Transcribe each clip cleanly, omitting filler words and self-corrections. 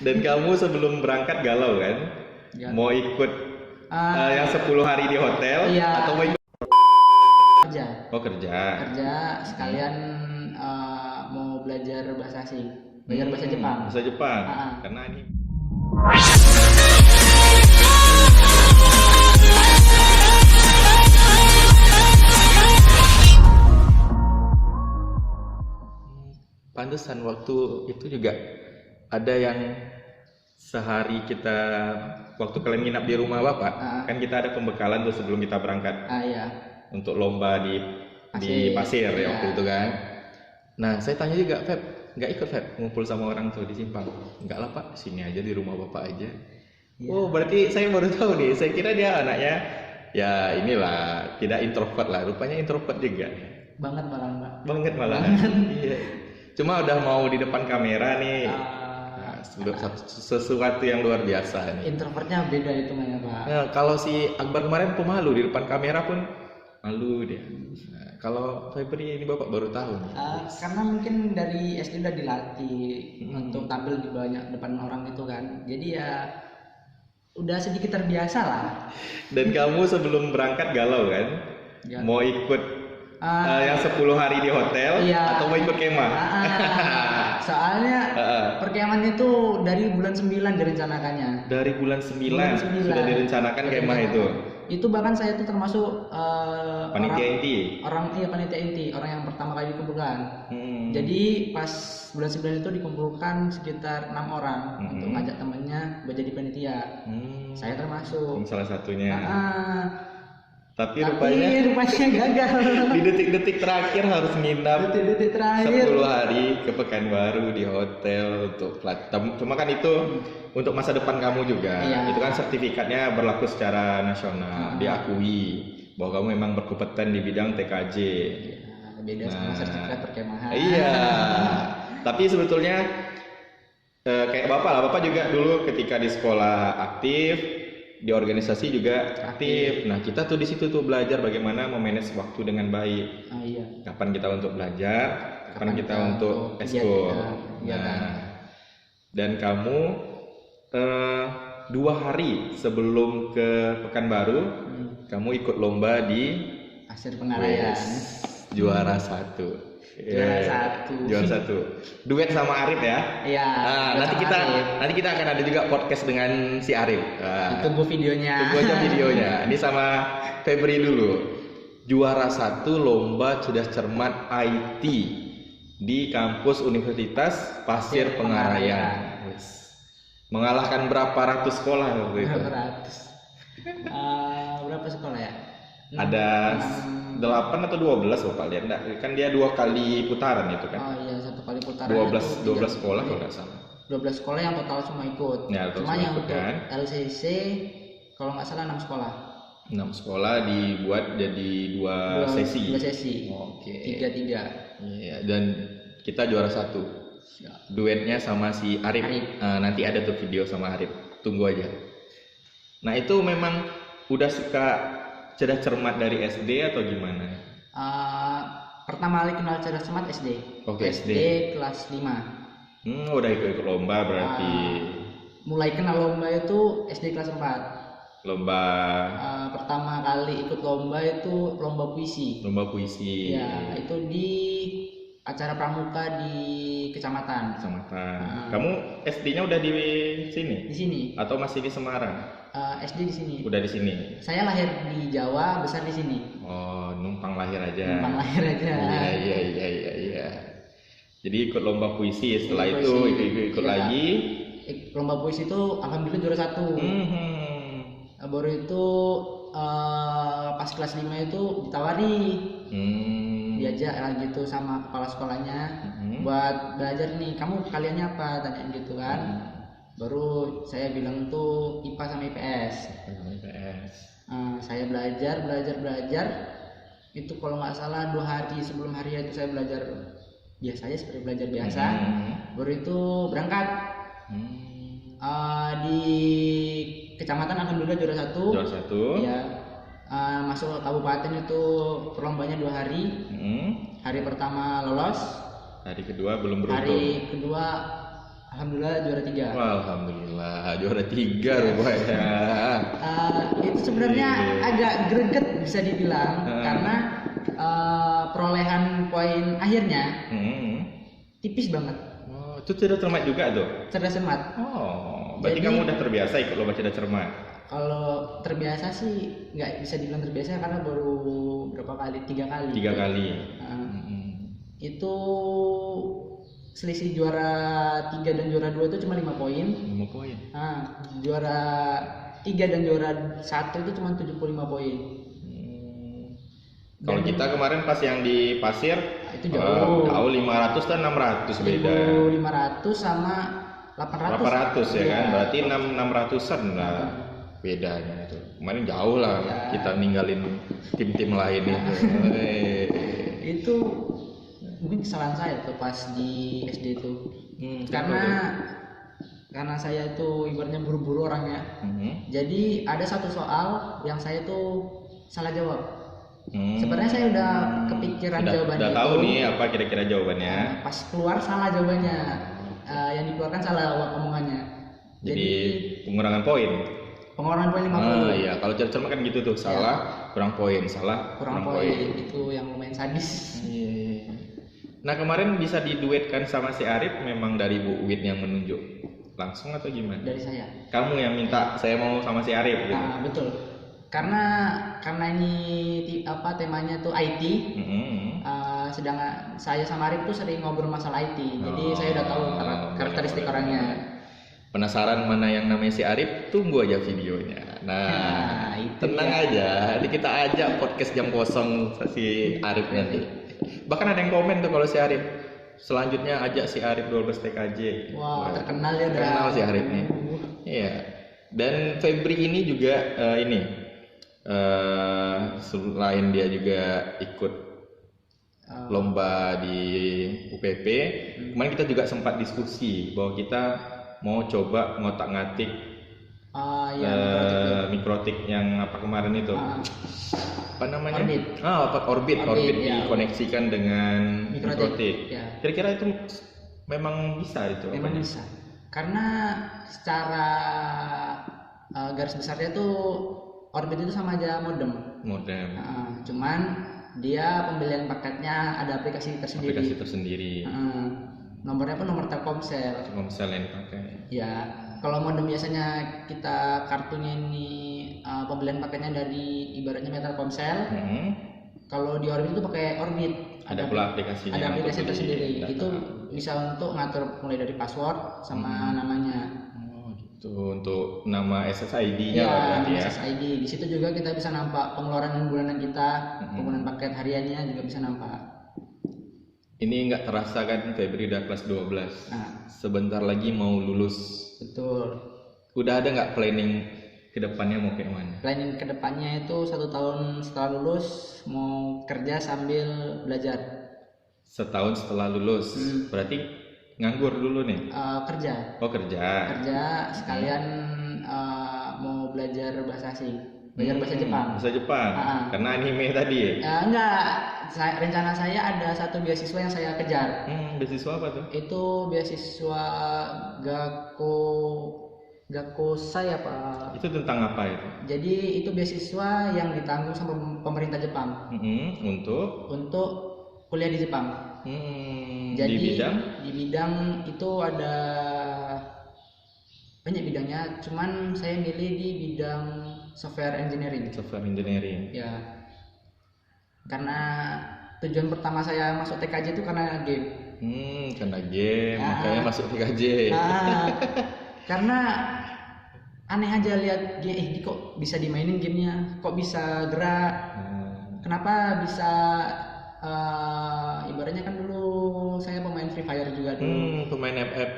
Dan kamu sebelum berangkat galau kan? Ya. Mau ikut yang 10 hari di hotel Iya. atau mau ikut Kerja kerja? sekalian mau belajar bahasa asing, belajar bahasa Jepang. Bahasa Jepang. Ah. Karena ini pantesan waktu itu juga ada yang sehari kita waktu kalian nginap di rumah Bapak, kan kita ada pembekalan tuh sebelum kita berangkat. Iya. Untuk lomba di pasir ya waktu itu kan. Nah, saya tanya juga, Feb, nggak ikut Feb ngumpul sama orang tuh di Simpang? Nggak lah Pak, sini aja di rumah Bapak aja. Ya. Oh, berarti saya baru tahu nih. Saya kira dia anaknya ya inilah, tidak introvert lah. Rupanya introvert juga. Banget malah, Pak. Banget malah. Iya. Cuma udah mau di depan kamera nih. Sesuatu yang luar biasa nih. Introvertnya beda itu ya, Pak. Nah, kalau si Akbar kemarin pemalu di depan kamera pun malu dia. Nah, kalau Febri ini Bapak baru tahu nih. Karena mungkin dari SD udah dilatih untuk tampil di banyak depan orang itu kan. Jadi ya udah sedikit terbiasa lah. Dan kamu sebelum berangkat galau kan? Ya. Mau ikut yang 10 hari di hotel atau mau ikut kemah? Soalnya perkemahan itu dari bulan 9 direncanakannya. Dari bulan 9 sudah direncanakan kemah itu. Itu bahkan saya tuh termasuk panitia inti. Panitia inti, orang yang pertama kali dikumpulkan. Jadi pas bulan 9 itu dikumpulkan sekitar 6 orang untuk ngajak temannya buat jadi panitia. Saya termasuk salah satunya. Tapi rupanya gagal. Di detik-detik terakhir harus nginap 10 hari ke Pekanbaru di hotel untuk plat. Cuma kan itu untuk masa depan kamu juga. Itu kan sertifikatnya berlaku secara nasional, diakui bahwa kamu memang berkompeten di bidang TKJ. Beda sama sertifikat perkemahan. Iya. Tapi sebetulnya kayak Bapak lah, Bapak juga dulu ketika di sekolah aktif, di organisasi juga aktif. Nah, kita tuh di situ tuh belajar bagaimana memanage waktu dengan baik. Kapan kita untuk belajar, kapan kita untuk eskul. Dan kamu 2 hari sebelum ke Pekanbaru, kamu ikut lomba di Pasir Pengarayan. Juara 1. Juara satu. Duet sama Arif ya? Iya. Nanti kita akan ada juga podcast dengan si Arif. Tunggu videonya. Tunggu aja videonya. Ini sama Febri dulu. Juara 1 lomba cerdas cermat IT di kampus Universitas Pasir Pengarayan. Mengalahkan berapa ratus sekolah waktu itu? Berapa sekolah ya? Ada 8 atau 12 Bapak lihat enggak? Kan dia 2 kali putaran itu kan. 1 kali putaran. 12 sekolah kalau enggak salah. 12 sekolah yang total semua ikut. Cuma yang untuk LCC kalau nggak salah 6 sekolah. 6 sekolah dibuat jadi 2 sesi. 2 sesi. Oke. 3-3. Iya, dan kita juara 1. Duetnya sama si Arif. Nanti ada tuh video sama Arif. Tunggu aja. Nah, itu memang udah suka cerdas cermat dari SD atau gimana? Pertama kali kenal cerdas cermat SD. Oke, SD kelas 5. Udah ikut lomba berarti. Mulai kenal lomba itu SD kelas 4. Lomba pertama kali ikut lomba itu lomba puisi. Lomba puisi. Ya, itu di acara pramuka di kecamatan. Kamu SD-nya udah di sini? Di sini. Atau masih di Semarang? SD di sini. Udah di sini. Saya lahir di Jawa, besar di sini. Oh, numpang lahir aja. Iya. Jadi ikut lomba puisi, setelah itu ikut lagi. Lomba puisi itu alhamdulillah juara 1. Baru itu pas kelas 5 itu ditawari. Diajak lagi gitu sama kepala sekolahnya buat belajar nih, kamu kaliannya apa, tanya gitu kan. Baru saya bilang tuh IPA sama IPS. Saya belajar itu kalau nggak salah 2 hari sebelum hari itu saya belajar biasa aja seperti belajar biasa. Baru itu berangkat di kecamatan alhamdulillah juara 1. Ya. Masuk ke kabupaten itu perlombanya 2 hari. Hari pertama lolos. Hari kedua belum beruntung. Hari kedua Alhamdulillah juara 3. Alhamdulillah juara 3 rupanya. Itu sebenarnya agak greget bisa dibilang karena perolehan poin akhirnya tipis banget. Oh, itu cerdas cermat juga tuh? Cerdas cermat. Oh, berarti kamu udah terbiasa ikut lomba cerdas cermat? Kalau terbiasa sih nggak bisa dibilang terbiasa karena baru berapa kali? 3 kali. 3 kali. Itu selisih juara 3 dan juara 2 itu cuma 5 poin. 5 poin. Juara 3 dan juara 1 itu cuma 75 poin. Kalau kita kemarin pas yang di Pasir itu jauh 500 dan 600 beda. 500 sama 800 ya kan? Berarti 600-an lah bedanya itu. Kemarin jauh lah kita ninggalin tim-tim lain itu. Itu mungkin kesalahan saya tuh pas di SD itu. Karena saya itu ibaratnya buru-buru orangnya. Jadi ada satu soal yang saya tuh salah jawab. Sebenarnya saya udah kepikiran jawabannya. Udah tahu nih apa kira-kira jawabannya. Pas keluar salah jawabannya. Yang dikeluarkan salah omongannya. Jadi pengurangan poin. Pengurangan poin 50. Iya, kalau cerdas cermat kan gitu tuh, salah kurang poin, salah kurang poin. Itu yang lumayan sadis. Nah, kemarin bisa diduetkan sama si Arif memang dari Bu Wit yang menunjuk langsung atau gimana? Dari saya. Kamu yang minta saya mau sama si Arif gitu. Betul. Karena ini temanya tuh IT. Sedangkan saya sama Arif tuh sering ngobrol masalah IT. Jadi saya udah tahu karakteristik orangnya. Penasaran mana yang namanya si Arif? Tunggu aja videonya. Nah tenang aja. Nanti kita ajak podcast jam kosong si Arif nanti. Bahkan ada yang komen tuh kalau si Arif selanjutnya ajak si Arif 12 TKJ. Wah, terkenal ya. Terkenal si Arif nih. Iya. Dan Febri ini juga selain dia juga ikut lomba di UPP, kemarin kita juga sempat diskusi bahwa kita mau coba ngotak-ngatik mikrotik yang apa kemarin itu apa namanya? Orbit dikoneksikan dengan mikrotik. Kira-kira itu memang bisa itu? Memang bisa. Karena secara garis besarnya tuh Orbit itu sama aja modem. Cuman dia pembelian paketnya ada aplikasi tersendiri. Nomornya pun nomor Telkomsel yang dipakai. Ya, kalau modem biasanya kita kartunya ini pembelian paketnya dari ibaratnya Telkomsel. Kalau di Orbit itu pakai Orbit. Ada pula aplikasinya. Ada aplikasi tersendiri. Itu bisa untuk ngatur mulai dari password sama namanya. Itu untuk nama SSID-nya berarti ya. SSID. Di situ juga kita bisa nampak pengeluaran bulanan kita, penggunaan paket hariannya juga bisa nampak. Ini nggak terasa kan Febri udah kelas 12. Sebentar lagi mau lulus. Betul. Udah ada nggak planning kedepannya mau kayak mana? Planning kedepannya itu 1 tahun setelah lulus mau kerja sambil belajar. Setahun setelah lulus, berarti nganggur dulu nih? Kerja. Oh kerja. Kerja sekalian mau belajar bahasa asing. Belajar bahasa Jepang. Bahasa Jepang. Karena anime tadi ya? Enggak. Rencana saya ada satu beasiswa yang saya kejar. Beasiswa apa tuh? Itu beasiswa Gakusai apa? Itu tentang apa itu? Jadi itu beasiswa yang ditanggung sama pemerintah Jepang. Untuk kuliah di Jepang. Jadi di bidang itu ada banyak bidangnya, cuman saya milih di bidang software engineering. Ya. Karena tujuan pertama saya masuk TKJ itu karena game. Makanya masuk TKJ. Karena aneh aja lihat game, kok bisa dimainin gamenya, kok bisa gerak, kenapa bisa ibaratnya kan dulu saya pemain Free Fire juga dulu. Pemain FF.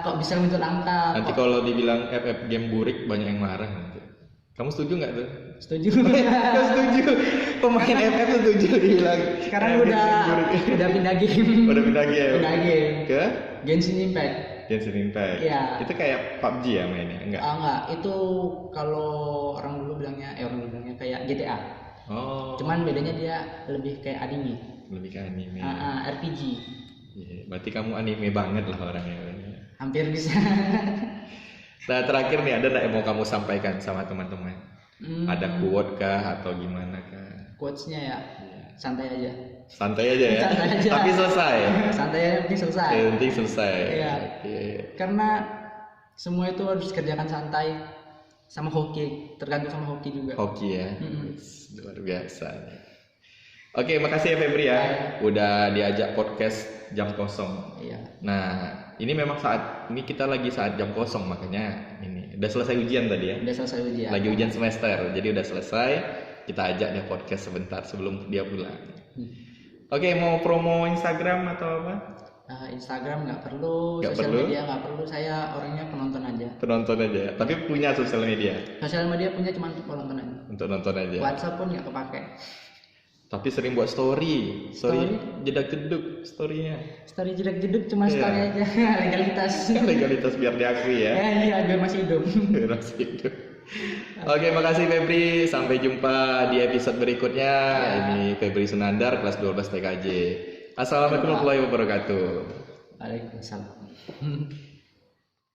Kok bisa muncul angka? Nanti kalau dibilang FF game burik banyak yang marah nanti. Kamu setuju nggak tuh? Setuju. Setuju. Pemain FF setuju dibilang. Sekarang udah pindah game. Pindah game. Ke? Genshin Impact. Iya. Itu kayak PUBG ya mainnya? Enggak. Itu kalau orang dulu bilangnya kayak GTA. Cuman bedanya dia lebih kayak anime. RPG. Berarti kamu anime banget lah orangnya. Hampir bisa. Nah terakhir nih, ada nggak yang mau kamu sampaikan sama teman-teman? Ada quote kah atau gimana kah? Quotes-nya ya, santai aja. Santai aja ya. Santai aja. Tapi selesai. Santai aja, penting selesai. Yang penting selesai. Iya. Okay. Karena semua itu harus kerjakan santai, sama hoki, tergantung sama hoki juga. Hoki ya. Luar biasa. Oke, makasih ya Febri ya. Udah diajak podcast jam kosong. Iya. Nah, ini memang ini kita lagi saat jam kosong, makanya ini udah selesai ujian tadi ya. Udah selesai ujian. Lagi ujian semester, jadi udah selesai. Kita ajak dia podcast sebentar sebelum dia pulang. Oke, mau promo Instagram atau apa? Instagram nggak perlu, sosial media nggak perlu. Saya orangnya penonton aja. Penonton aja. Tapi punya sosial media. Sosial media punya cuma untuk penonton aja. Untuk nonton aja. WhatsApp pun nggak kepake. Tapi sering buat story jedak jeduk storynya. Story jedak jeduk cuma story aja. Legalitas biar diakui ya. Iya, biar masih hidup. Oke, makasih Febri. Sampai jumpa di episode berikutnya. Ini Febri Sunandar, kelas 12 TKJ. Assalamualaikum warahmatullahi wabarakatuh. Waalaikumsalam.